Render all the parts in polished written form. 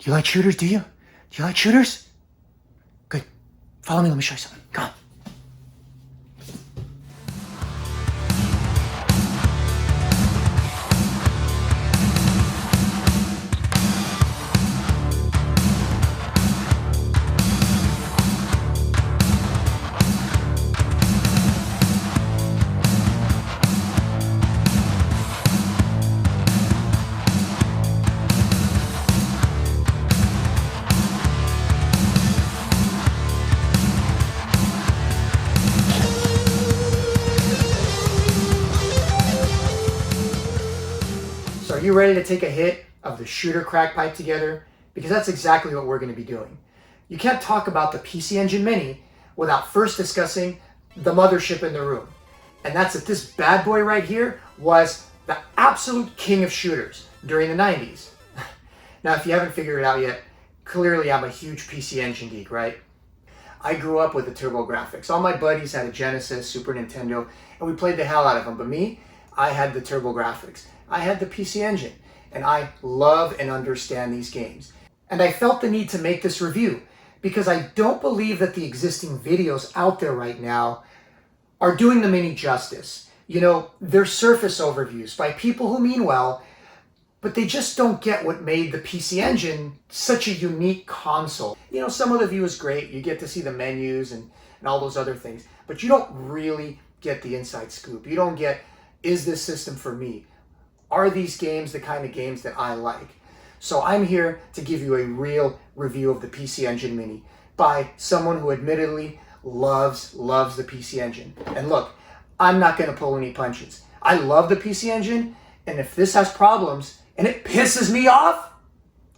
Do you like shooters, do you? Do you like shooters? Good. Follow me, let me show you something. Come on. So are you ready to take a hit of the shooter crack pipe together? Because that's exactly what we're going to be doing. You can't talk about the PC Engine Mini without first discussing the mothership in the room. And that's that this bad boy right here was the absolute king of shooters during the 90s. Now, if you haven't figured it out yet, clearly I'm a huge PC Engine geek, right? I grew up with the TurboGrafx. All my buddies had a Genesis, Super Nintendo, and we played the hell out of them. But me, I had the TurboGrafx. I had the PC Engine, and I love and understand these games. And I felt the need to make this review because I don't believe that the existing videos out there right now are doing the Mini justice. You know, they're surface overviews by people who mean well, but they just don't get what made the PC Engine such a unique console. You know, some of the view is great. You get to see the menus and all those other things, but you don't really get the inside scoop. You don't get, is this system for me? Are these games the kind of games that I like? So I'm here to give you a real review of the PC Engine Mini by someone who admittedly loves the PC Engine. And look, I'm not going to pull any punches. I love the PC Engine, and if this has problems and it pisses me off,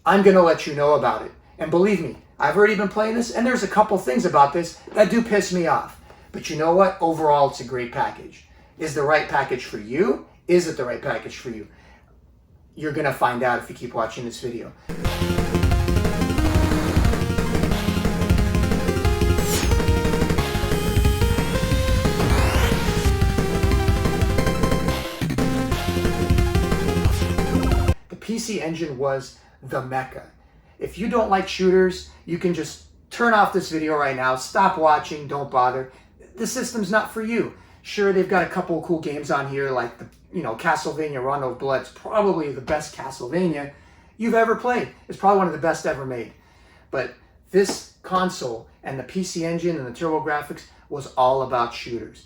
I'm going to let you know about it. And believe me, I've already been playing this, and there's a couple things about this that do piss me off. But you know what? Overall, it's a great package. Is the right package for you? Is it the right package for you? You're gonna find out if you keep watching this video. The PC Engine was the mecca. If you don't like shooters, you can just turn off this video right now, stop watching, don't bother. The system's not for you. Sure, they've got a couple of cool games on here like the Castlevania Rondo of Blood. It's probably the best Castlevania you've ever played. It's probably one of the best ever made. But this console and the PC Engine and the TurboGrafx was all about shooters.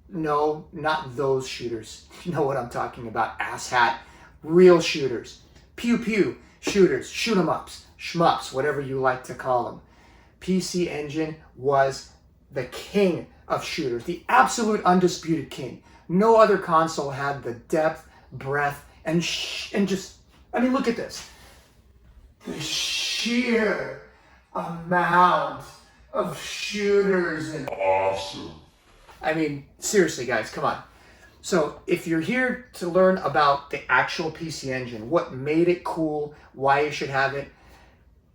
No, not those shooters. You know what I'm talking about, asshat. Real shooters. Pew pew shooters, shootemups, shmups, whatever you like to call them. PC Engine was the king of shooters, the absolute undisputed king. No other console had the depth, breadth, and just, I mean, look at this. The sheer amount of shooters and awesome. I mean, seriously, guys, come on. So if you're here to learn about the actual PC Engine, what made it cool, why you should have it,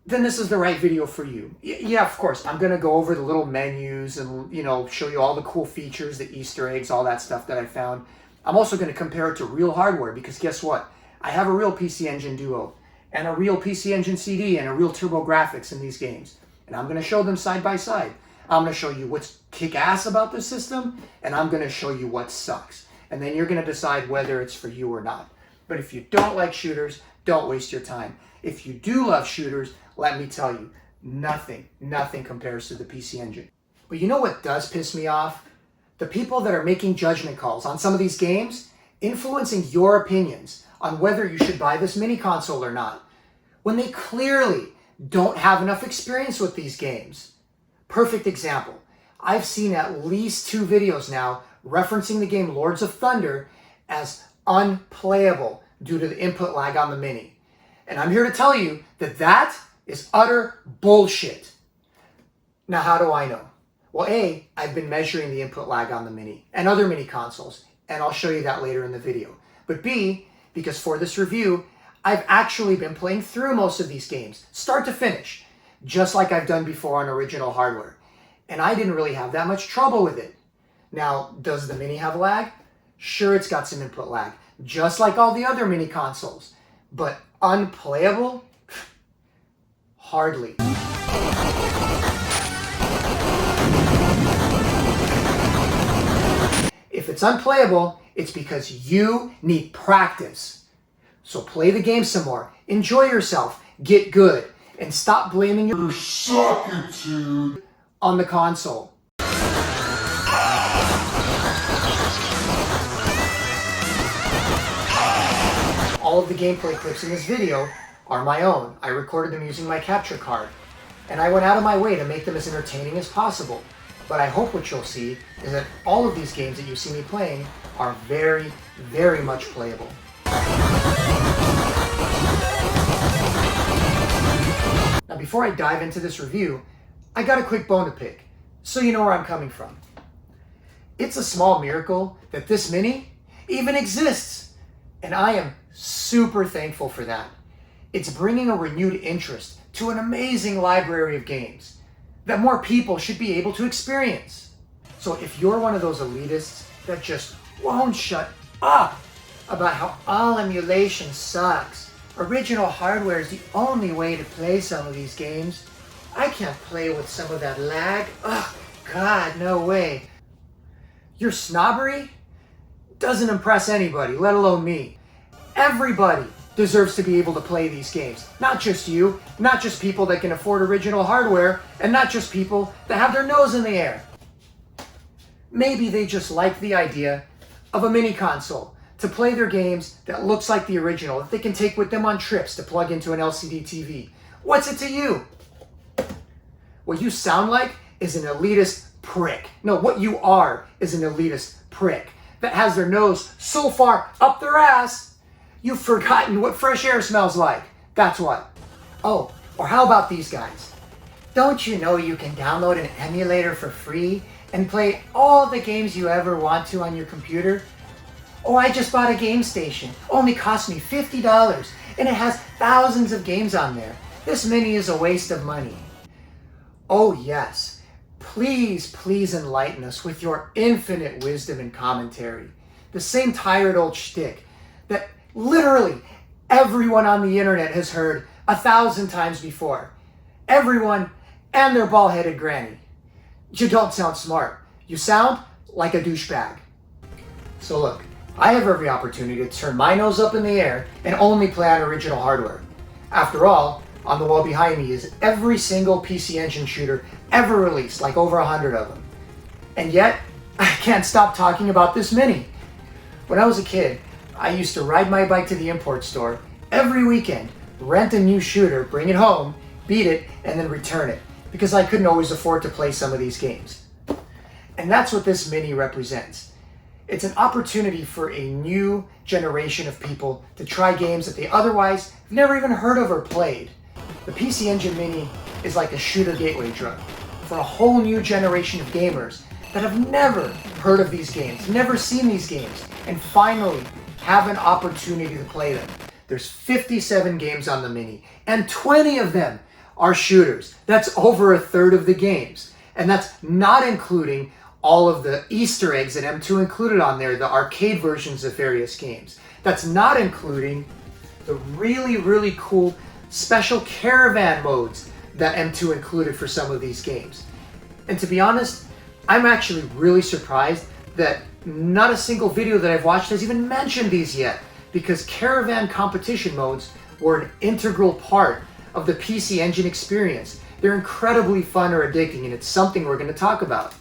then this is the right video for you. Yeah, of course, I'm gonna go over the little menus and, show you all the cool features, the Easter eggs, all that stuff that I found. I'm also gonna compare it to real hardware because guess what? I have a real PC Engine Duo and a real PC Engine CD and a real TurboGrafx in these games. And I'm gonna show them side by side. I'm gonna show you what's kick-ass about this system, and I'm gonna show you what sucks. And then you're gonna decide whether it's for you or not. But if you don't like shooters, don't waste your time. If you do love shooters, let me tell you, nothing compares to the PC Engine. But you know what does piss me off? The people that are making judgment calls on some of these games, influencing your opinions on whether you should buy this mini console or not, when they clearly don't have enough experience with these games. Perfect example. I've seen at least 2 videos now referencing the game Lords of Thunder as unplayable due to the input lag on the Mini. And I'm here to tell you that that is utter bullshit. Now, how do I know? Well, A, I've been measuring the input lag on the Mini and other Mini consoles, and I'll show you that later in the video. But B, because for this review, I've actually been playing through most of these games, start to finish, just like I've done before on original hardware. And I didn't really have that much trouble with it. Now, does the Mini have lag? Sure, it's got some input lag, just like all the other Mini consoles. But unplayable? Hardly. If it's unplayable, it's because you need practice. So play the game some more, enjoy yourself, get good, and stop blaming your suckitude on the console. All of the gameplay clips in this video are my own. I recorded them using my capture card, and I went out of my way to make them as entertaining as possible. But I hope what you'll see is that all of these games that you see me playing are very, very much playable. Now before I dive into this review, I got a quick bone to pick, so you know where I'm coming from. It's a small miracle that this Mini even exists, and I am super thankful for that. It's bringing a renewed interest to an amazing library of games that more people should be able to experience. So if you're one of those elitists that just won't shut up about how all emulation sucks, original hardware is the only way to play some of these games, I can't play with some of that lag, ugh, God, no way. Your snobbery doesn't impress anybody, let alone me. Everybody deserves to be able to play these games. Not just you, not just people that can afford original hardware, and not just people that have their nose in the air. Maybe they just like the idea of a mini console to play their games that looks like the original, that they can take with them on trips to plug into an LCD TV. What's it to you? What you sound like is an elitist prick. No, what you are is an elitist prick that has their nose so far up their ass you've forgotten what fresh air smells like. That's what. Oh, or how about these guys? Don't you know you can download an emulator for free and play all the games you ever want to on your computer? Oh, I just bought a game station. Only cost me $50 and it has thousands of games on there. This Mini is a waste of money. Oh yes, please, please enlighten us with your infinite wisdom and commentary. The same tired old shtick that literally everyone on the internet has heard 1,000 times before. Everyone and their bald-headed granny. You don't sound smart. You sound like a douchebag. So look, I have every opportunity to turn my nose up in the air and only play on original hardware. After all, on the wall behind me is every single PC Engine shooter ever released, like over 100 of them. And yet, I can't stop talking about this Mini. When I was a kid, I used to ride my bike to the import store every weekend, rent a new shooter, bring it home, beat it, and then return it, because I couldn't always afford to play some of these games. And that's what this Mini represents. It's an opportunity for a new generation of people to try games that they otherwise have never even heard of or played. The PC Engine Mini is like a shooter gateway drug for a whole new generation of gamers that have never heard of these games, never seen these games, and finally have an opportunity to play them. There's 57 games on the Mini, and 20 of them are shooters. That's over a third of the games. And that's not including all of the Easter eggs that M2 included on there, the arcade versions of various games. That's not including the really, really cool special caravan modes that M2 included for some of these games. And to be honest, I'm actually really surprised that not a single video that I've watched has even mentioned these yet, because caravan competition modes were an integral part of the PC Engine experience. They're incredibly fun or addicting, and it's something we're going to talk about.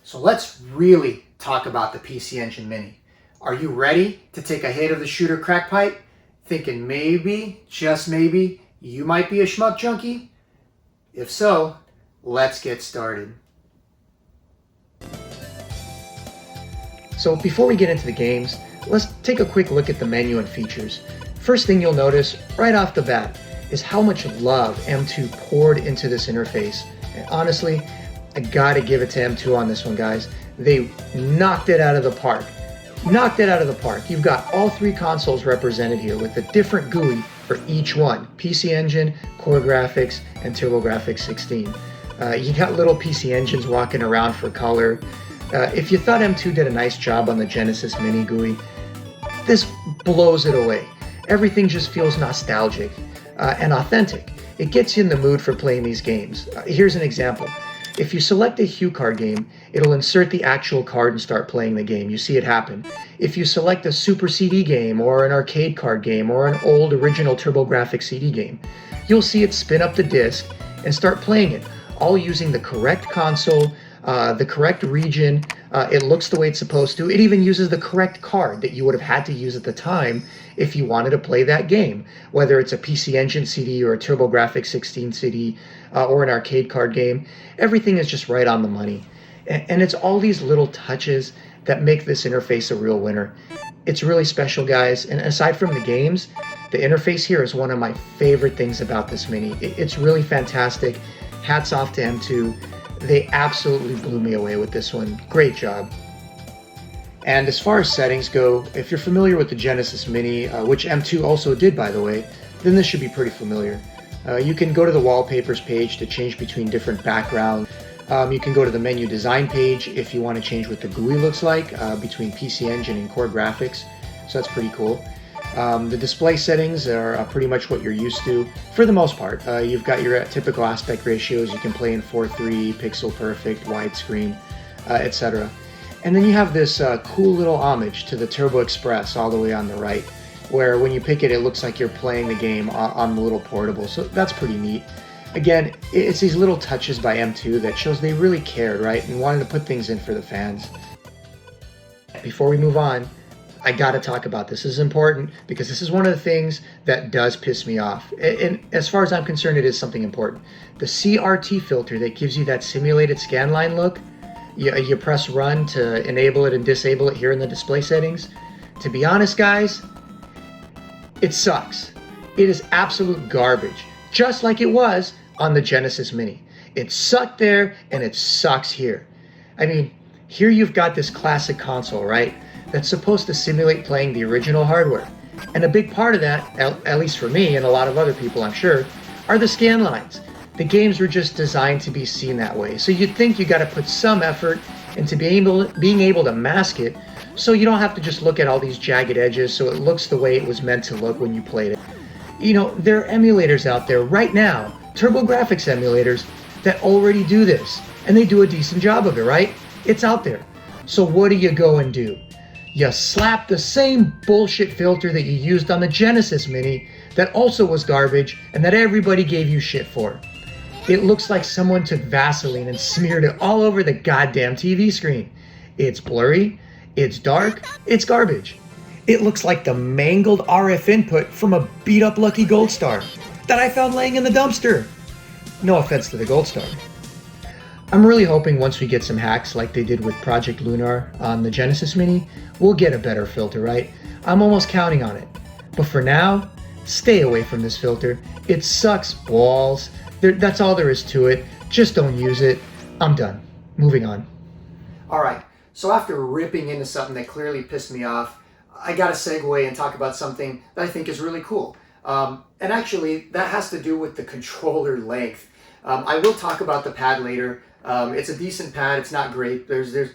So let's really talk about the PC Engine Mini. Are you ready to take a hit of the shooter crackpipe, thinking maybe, just maybe, you might be a shmup junkie? If so, let's get started. So before we get into the games, let's take a quick look at the menu and features. First thing you'll notice right off the bat is how much love M2 poured into this interface. And honestly, I gotta give it to M2 on this one, guys. They knocked it out of the park. Knocked it out of the park. You've got all three consoles represented here with a different GUI for each one. PC Engine, CoreGrafx, and TurboGrafx 16. You got little PC Engines walking around for color. If you thought M2 did a nice job on the Genesis Mini GUI, this blows it away. Everything just feels nostalgic and authentic. it gets you in the mood for playing these games. Here's an example. If you select a hue card game, it'll insert the actual card and start playing the game. You see it happen. If you select a Super CD game or an arcade card game or an old original TurboGrafx CD game, you'll see it spin up the disc and start playing it, all using the correct console, the correct region. It looks the way it's supposed to. It even uses the correct card that you would have had to use at the time if you wanted to play that game, whether it's a PC Engine CD or a TurboGrafx 16 CD or an arcade card game. Everything is just right on the money. And it's all these little touches that make this interface a real winner. It's really special, guys. And aside from the games, the interface here is one of my favorite things about this Mini. It's really fantastic. Hats off to M2. They absolutely blew me away with this one. Great job. And as far as settings go, if you're familiar with the Genesis Mini, which M2 also did, by the way, then this should be pretty familiar. You can go to the wallpapers page to change between different backgrounds. You can go to the menu design page if you want to change what the GUI looks like between PC Engine and CoreGrafx. So that's pretty cool. The display settings are pretty much what you're used to for the most part. You've got your typical aspect ratios. You can play in 4:3, pixel perfect, widescreen, etc. And then you have this cool little homage to the Turbo Express all the way on the right, where when you pick it, it looks like you're playing the game on the little portable. So that's pretty neat. Again, it's these little touches by M2 that shows they really cared, right, and wanted to put things in for the fans. Before we move on, I gotta talk about this. This is important because this is one of the things that does piss me off. And as far as I'm concerned, it is something important. The CRT filter that gives you that simulated scanline look, you press run to enable it and disable it here in the display settings. To be honest, guys, it sucks. It is absolute garbage, just like it was on the Genesis Mini. It sucked there and it sucks here. I mean, here you've got this classic console, right? That's supposed to simulate playing the original hardware. And a big part of that, at least for me and a lot of other people I'm sure, are the scan lines. The games were just designed to be seen that way. So you'd think you gotta put some effort into being able to mask it so you don't have to just look at all these jagged edges so it looks the way it was meant to look when you played it. You know, there are emulators out there right now, TurboGrafx emulators, that already do this. And they do a decent job of it, right? It's out there. So what do you go and do? You slap the same bullshit filter that you used on the Genesis Mini that also was garbage and that everybody gave you shit for. It looks like someone took Vaseline and smeared it all over the goddamn TV screen. It's blurry, it's dark, it's garbage. It looks like the mangled RF input from a beat up Lucky Gold Star that I found laying in the dumpster. No offense to the Gold Star. I'm really hoping once we get some hacks like they did with Project Lunar on the Genesis Mini, we'll get a better filter, right? I'm almost counting on it. But for now, stay away from this filter. It sucks balls. That's all there is to it. Just don't use it. I'm done. Moving on. All right, so after ripping into something that clearly pissed me off, I gotta segue and talk about something that I think is really cool. And actually, that has to do with the controller length. I will talk about the pad later. It's a decent pad. It's not great.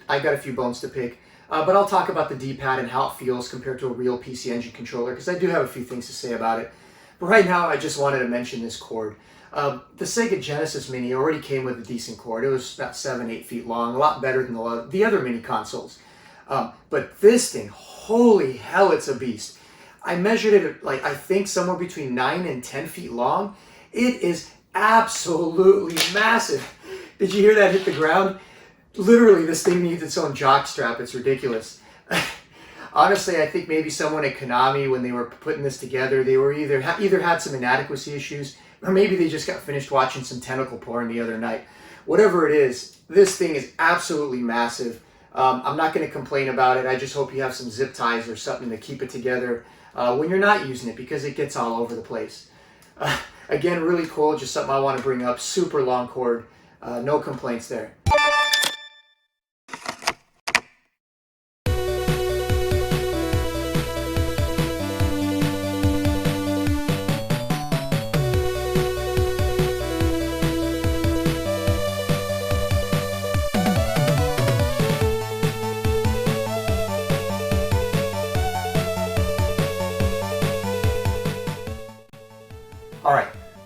I got a few bones to pick. But I'll talk about the D-pad and how it feels compared to a real PC Engine controller, because I do have a few things to say about it. But right now, I just wanted to mention this cord. The Sega Genesis Mini already came with a decent cord. It was about 7-8 feet long, a lot better than the other mini consoles. But this thing, holy hell, it's a beast. I measured it at, I think somewhere between 9 and 10 feet long. It is absolutely massive. Did you hear that hit the ground? Literally, this thing needs its own jock strap. It's ridiculous. Honestly, I think maybe someone at Konami, when they were putting this together, they were either had some inadequacy issues, or maybe they just got finished watching some tentacle porn the other night. Whatever it is, this thing is absolutely massive. I'm not going to complain about it. I just hope you have some zip ties or something to keep it together when you're not using it, because it gets all over the place. Again, really cool. Just something I want to bring up. Super long cord. No complaints there.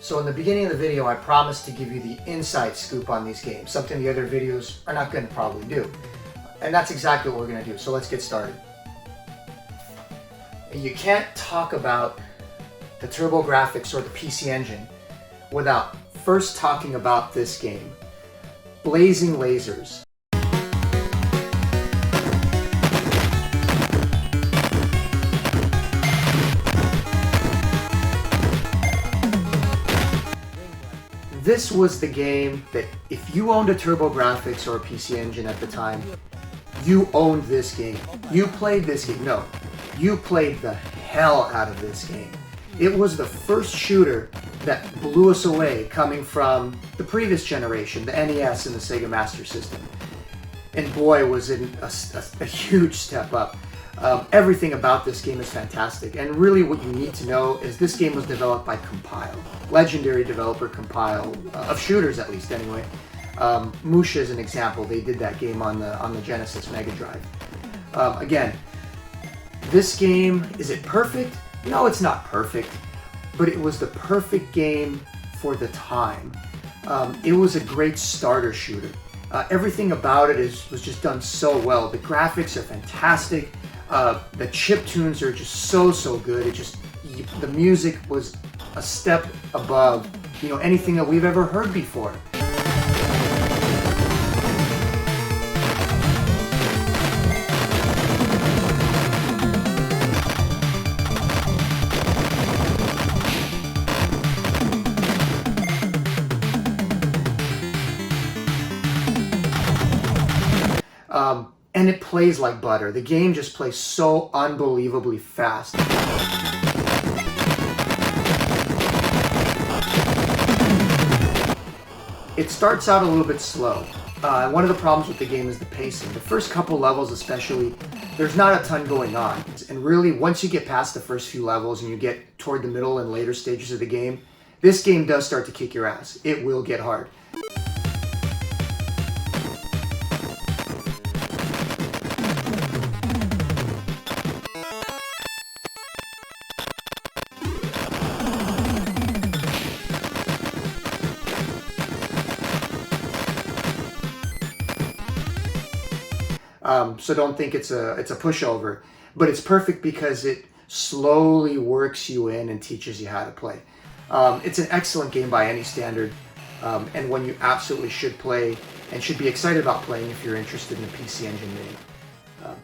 So in the beginning of the video, I promised to give you the inside scoop on these games, something the other videos are not going to probably do. And that's exactly what we're going to do, so let's get started. You can't talk about the TurboGrafx or the PC Engine without first talking about this game, Blazing Lazers. This was the game that if you owned a TurboGrafx or a PC Engine at the time, you owned this game. You played this game. No, you played the hell out of this game. It was the first shooter that blew us away coming from the previous generation, the NES and the Sega Master System. And boy, was it a huge step up. Everything about this game is fantastic, and really what you need to know is this game was developed by Compile, legendary developer Compile, of shooters at least anyway. Musha is an example. They did that game on the Genesis Mega Drive. Again, this game, is it perfect? No, it's not perfect, but it was the perfect game for the time. It was a great starter shooter. Everything about it was just done so well. The graphics are fantastic. The chip tunes are just so good. The music was a step above, anything that we've ever heard before. And it plays like butter. The game just plays so unbelievably fast. It starts out a little bit slow. One of the problems with the game is the pacing. The first couple levels especially, there's not a ton going on. And really, once you get past the first few levels and you get toward the middle and later stages of the game, this game does start to kick your ass. It will get hard. So don't think it's a pushover, but it's perfect because it slowly works you in and teaches you how to play. It's an excellent game by any standard, and one you absolutely should play and should be excited about playing if you're interested in the PC Engine mini.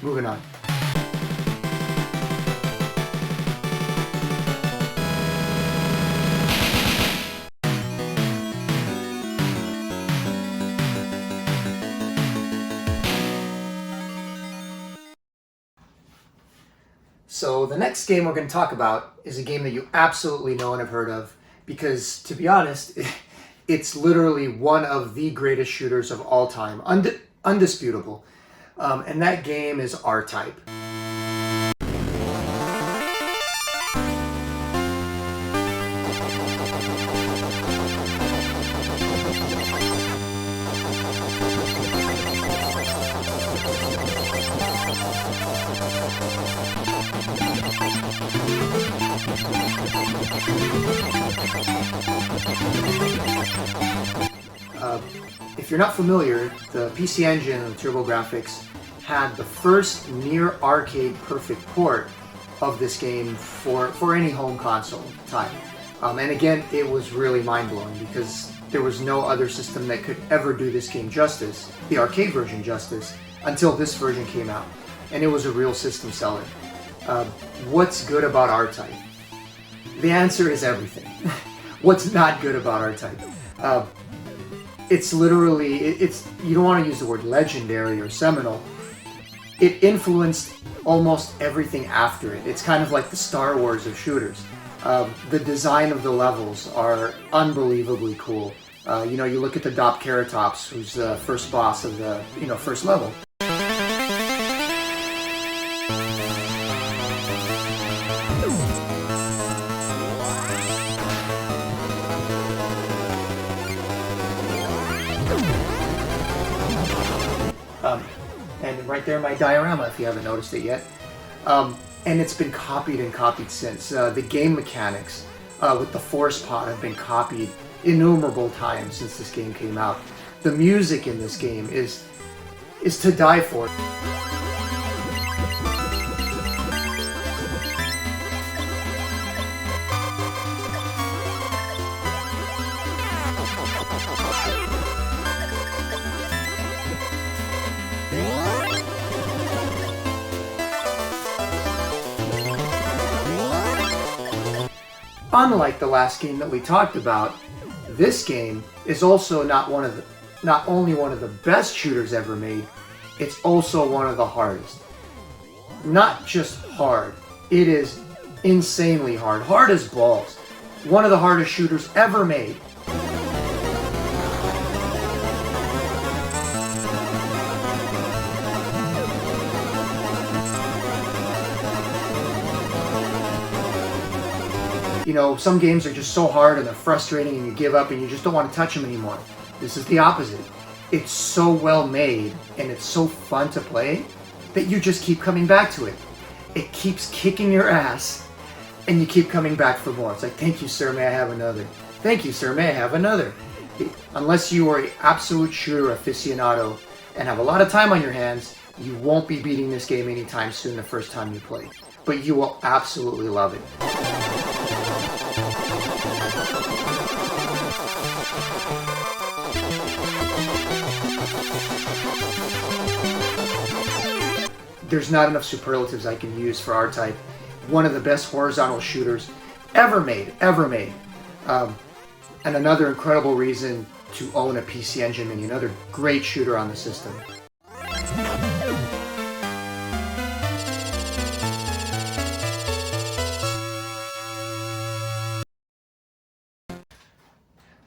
Moving on. So the next game we're going to talk about is a game that you absolutely know and have heard of because, to be honest, it's literally one of the greatest shooters of all time, undisputable. And that game is R-Type. If you're not familiar, the PC Engine and the TurboGrafx had the first near arcade perfect port of this game for any home console at the time. And again, it was really mind-blowing because there was no other system that could ever do this game justice, the arcade version justice, until this version came out. And it was a real system seller. What's good about R-Type? The answer is everything. What's not good about R-Type? It's literally, you don't want to use the word legendary or seminal. It influenced almost everything after it. It's kind of like the Star Wars of shooters. The design of the levels are unbelievably cool. You look at the Dopkeratops, who's the first boss of the, first level. And right there, my diorama, if you haven't noticed it yet. And it's been copied and copied since. The game mechanics with the Force Pod have been copied innumerable times since this game came out. The music in this game is to die for. Unlike the last game that we talked about, this game is also not only one of the best shooters ever made, it's also one of the hardest. Not just hard, it is insanely hard. Hard as balls. One of the hardest shooters ever made. You know, some games are just so hard and they're frustrating and you give up and you just don't want to touch them anymore. This is the opposite. It's so well made and it's so fun to play that you just keep coming back to it. It keeps kicking your ass and you keep coming back for more. It's like, thank you, sir, may I have another? Thank you, sir, may I have another? Unless you are an absolute shooter aficionado and have a lot of time on your hands, you won't be beating this game anytime soon the first time you play. But you will absolutely love it. There's not enough superlatives I can use for R-Type. One of the best horizontal shooters ever made. And another incredible reason to own a PC Engine Mini, another great shooter on the system.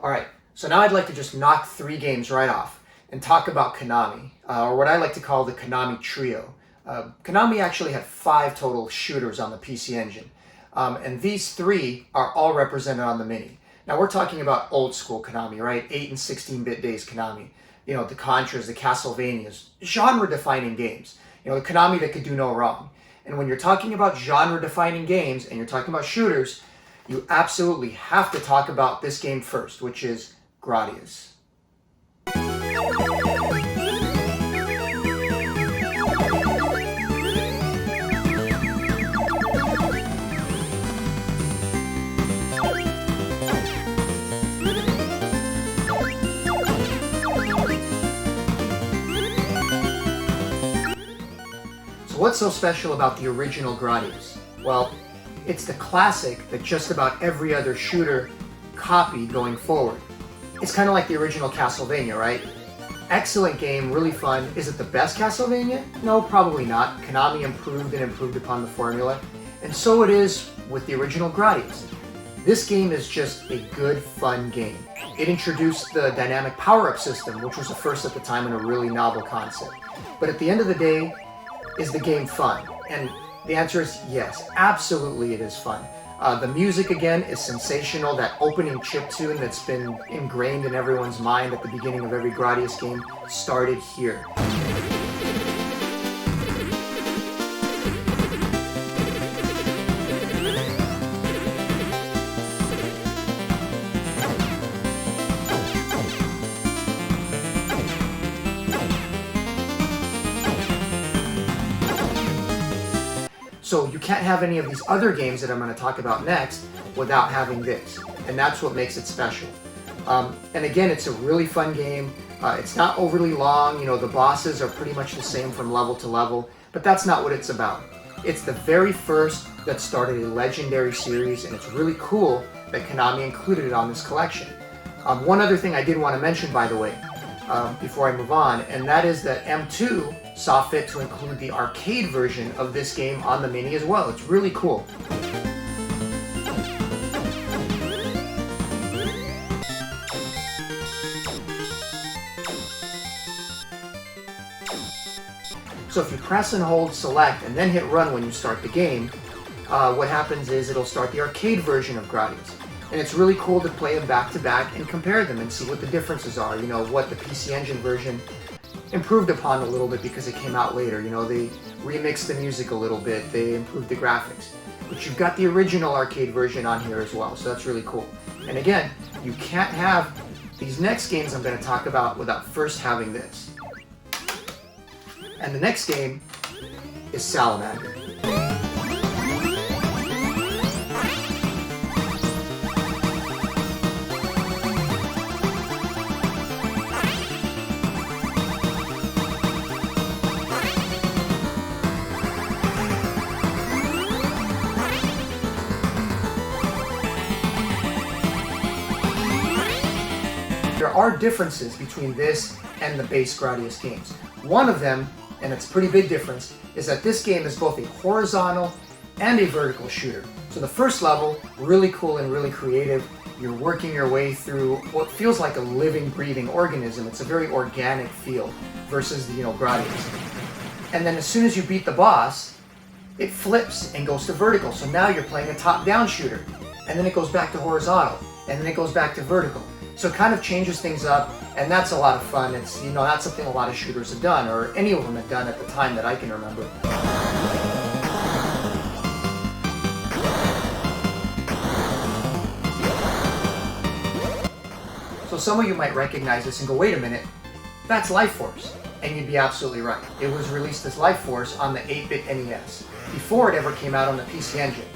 Alright, so now I'd like to just knock 3 games right off and talk about Konami, or what I like to call the Konami Trio. Konami actually had 5 total shooters on the PC Engine, and these 3 are all represented on the Mini. Now we're talking about old school Konami, right? 8 and 16-bit days Konami. You know, the Contras, the Castlevanias, genre-defining games. You know, the Konami that could do no wrong. And when you're talking about genre-defining games and you're talking about shooters, you absolutely have to talk about this game first, which is Gradius. What's so special about the original Gradius? Well, it's the classic that just about every other shooter copied going forward. It's kind of like the original Castlevania, right? Excellent game, really fun. Is it the best Castlevania? No, probably not. Konami improved upon the formula, and so it is with the original Gradius. This game is just a good, fun game. It introduced the dynamic power-up system, which was the first at the time and a really novel concept. But at the end of the day, is the game fun? And the answer is yes, absolutely it is fun. The music, again, is sensational. That opening chip tune that's been ingrained in everyone's mind at the beginning of every Gradius game started here. So you can't have any of these other games that I'm going to talk about next without having this, and that's what makes it special. And again, it's a really fun game. It's not overly long, you know, the bosses are pretty much the same from level to level, but that's not what it's about. It's the very first that started a legendary series, and it's really cool that Konami included it on this collection. One other thing I did want to mention, by the way, before I move on, and that is that M2 saw fit to include the arcade version of this game on the Mini as well. It's really cool. So if you press and hold select and then hit run when you start the game, what happens is it'll start the arcade version of Gradius. And it's really cool to play them back to back and compare them and see what the differences are. You know, what the PC Engine version improved upon a little bit because it came out later. You know, they remixed the music a little bit, they improved the graphics. but you've got the original arcade version on here as well, so that's really cool. And again, you can't have these next games I'm going to talk about without first having this. And the next game is Salamander. There are differences between this and the base Gradius games. One of them, and it's a pretty big difference, is that this game is both a horizontal and a vertical shooter. So the first level, really cool and really creative. You're working your way through what feels like a living, breathing organism. It's a very organic feel versus the, Gradius. And then as soon as you beat the boss, it flips and goes to vertical. So now you're playing a top-down shooter. And then it goes back to horizontal. And then it goes back to vertical. So it kind of changes things up, and that's a lot of fun. It's, that's something a lot of shooters have done, or any of them have done at the time that I can remember. So some of you might recognize this and go, wait a minute, that's Life Force. And you'd be absolutely right. It was released as Life Force on the 8-bit NES, before it ever came out on the PC Engine.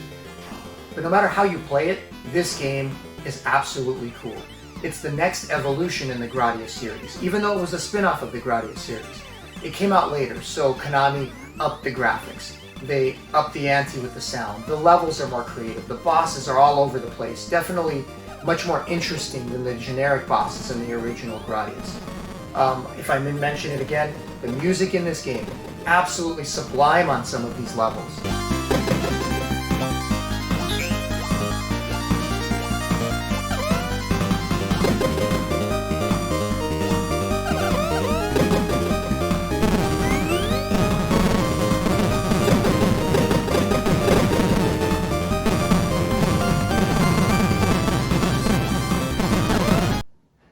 But no matter how you play it, this game is absolutely cool. It's the next evolution in the Gradius series, even though it was a spin-off of the Gradius series. It came out later, so Konami upped the graphics. They upped the ante with the sound. The levels are more creative. The bosses are all over the place. Definitely much more interesting than the generic bosses in the original Gradius. If I may mention it again, the music in this game, absolutely sublime on some of these levels.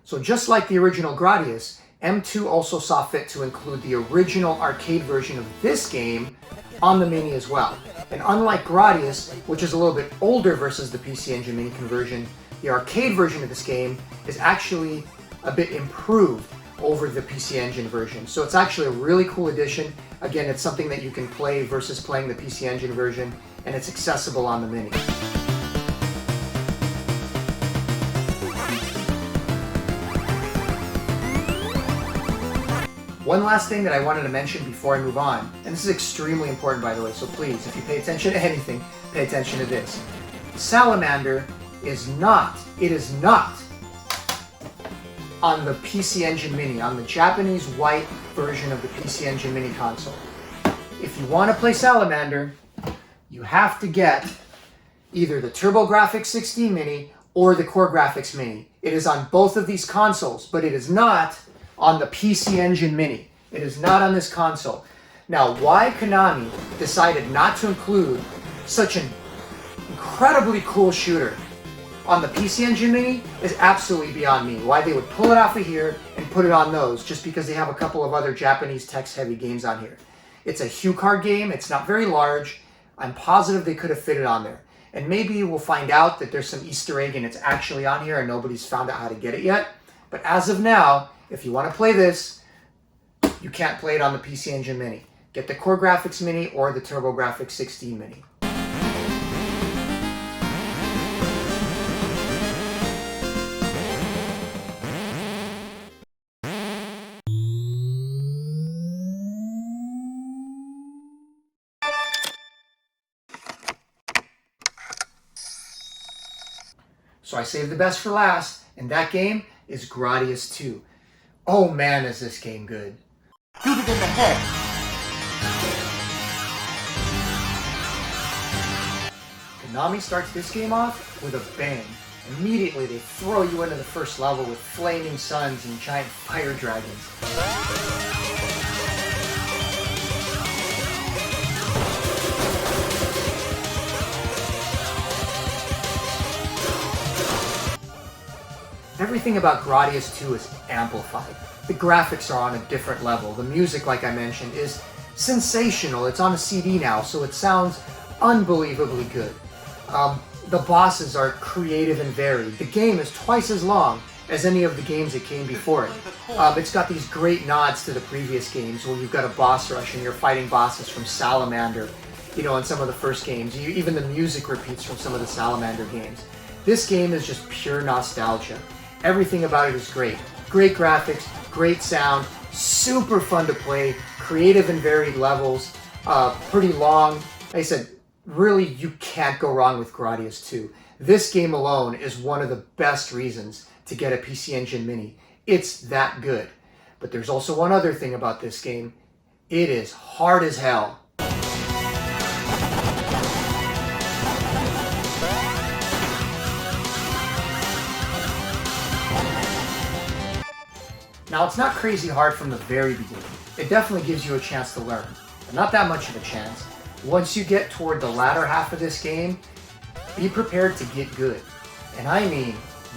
So just like the original Gradius, M2 also saw fit to include the original arcade version of this game on the Mini as well. And unlike Gradius, which is a little bit older versus the PC Engine Mini conversion, the arcade version of this game is actually a bit improved over the PC Engine version. So it's actually a really cool addition. Again, it's something that you can play versus playing the PC Engine version, and it's accessible on the Mini. One last thing that I wanted to mention before I move on, and this is extremely important by the way, so please, if you pay attention to anything, pay attention to this. Salamander is not on the PC Engine Mini, on the Japanese white version of the PC Engine Mini console. If you want to play Salamander, you have to get either the TurboGrafx 16 Mini or the CoreGrafx Mini. It is on both of these consoles, but it is not on the PC Engine Mini. It is not on this console. Now, why Konami decided not to include such an incredibly cool shooter on the PC Engine Mini is absolutely beyond me. Why they would pull it off of here and put it on those just because they have a couple of other Japanese text-heavy games on here. It's a HuCard game. It's not very large. I'm positive they could have fit it on there. And maybe we'll find out that there's some Easter egg and it's actually on here and nobody's found out how to get it yet. But as of now, if you want to play this, you can't play it on the PC Engine Mini. Get the CoreGrafx Mini or the TurboGrafx 16 Mini. So I saved the best for last, and that game is Gradius 2. Oh man, is this game good. Shoot it in the head. Konami starts this game off with a bang. Immediately they throw you into the first level with flaming suns and giant fire dragons. Everything about Gradius 2 is amplified. The graphics are on a different level. The music, like I mentioned, is sensational. It's on a CD now, so it sounds unbelievably good. The bosses are creative and varied. The game is twice as long as any of the games that came before it. It's got these great nods to the previous games where you've got a boss rush and you're fighting bosses from Salamander, you know, in some of the first games. Even the music repeats from some of the Salamander games. This game is just pure nostalgia. Everything about it is great. Great graphics, great sound, super fun to play, creative and varied levels, pretty long. Like I said, really, you can't go wrong with Gradius 2. This game alone is one of the best reasons to get a PC Engine Mini. It's that good. But there's also one other thing about this game. It is hard as hell. Now, it's not crazy hard from the very beginning. It definitely gives you a chance to learn, but not that much of a chance. Once you get toward the latter half of this game, be prepared to get good. And I mean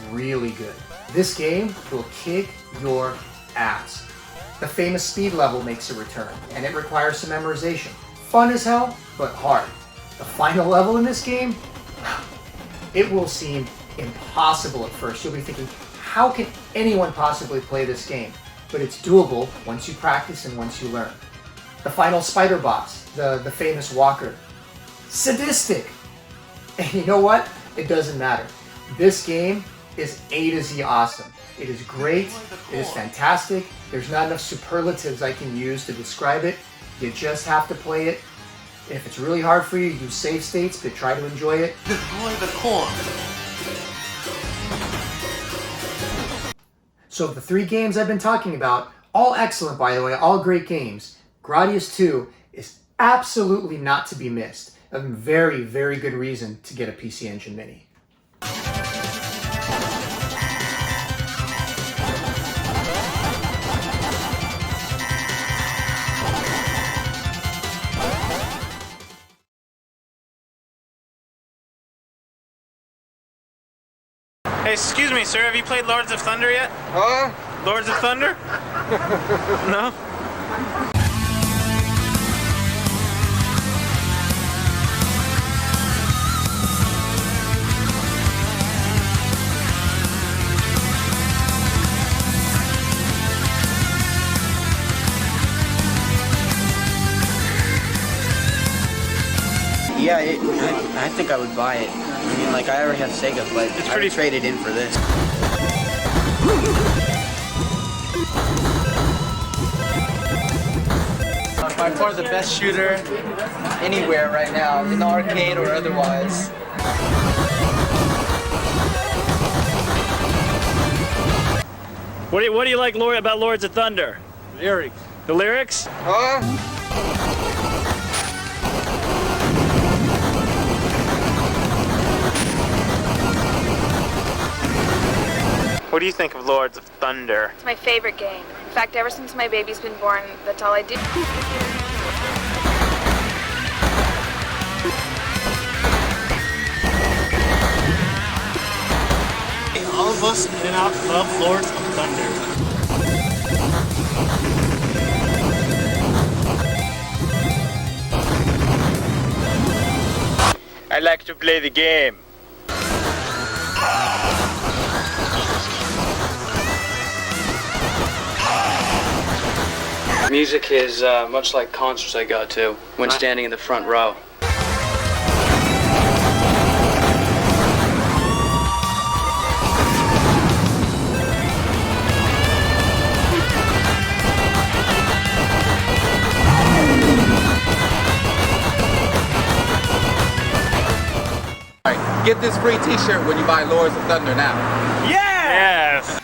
really good. This game will kick your ass. The famous speed level makes a return, and it requires some memorization. Fun as hell, but hard. The final level in this game, it will seem impossible at first. You'll be thinking, how can anyone possibly play this game? But it's doable once you practice and once you learn. The final spider boss, the famous walker, sadistic. And you know what? It doesn't matter. This game is A to Z awesome. It is great. It is fantastic. There's not enough superlatives I can use to describe it. You just have to play it. If it's really hard for you, use save states, but try to enjoy it. Destroy the core. So the 3 games I've been talking about, all excellent by the way, all great games. Gradius 2 is absolutely not to be missed. A very, very good reason to get a PC Engine Mini. Hey, excuse me, sir. Have you played Lords of Thunder yet? Huh? Lords of Thunder? No? Yeah, I think I would buy it. I mean, like, I already have Sega, but I would trade it in for this. By far the best shooter anywhere right now, in the arcade or otherwise. What do you like about Lords of Thunder? Lyrics. The lyrics? Huh? What do you think of Lords of Thunder? It's my favorite game. In fact, ever since my baby's been born, that's all I do. All of us in and out love Lords of Thunder. I like to play the game. Music is much like concerts I go to when standing in the front row. Get this free t-shirt when you buy Lords of Thunder now. Yes!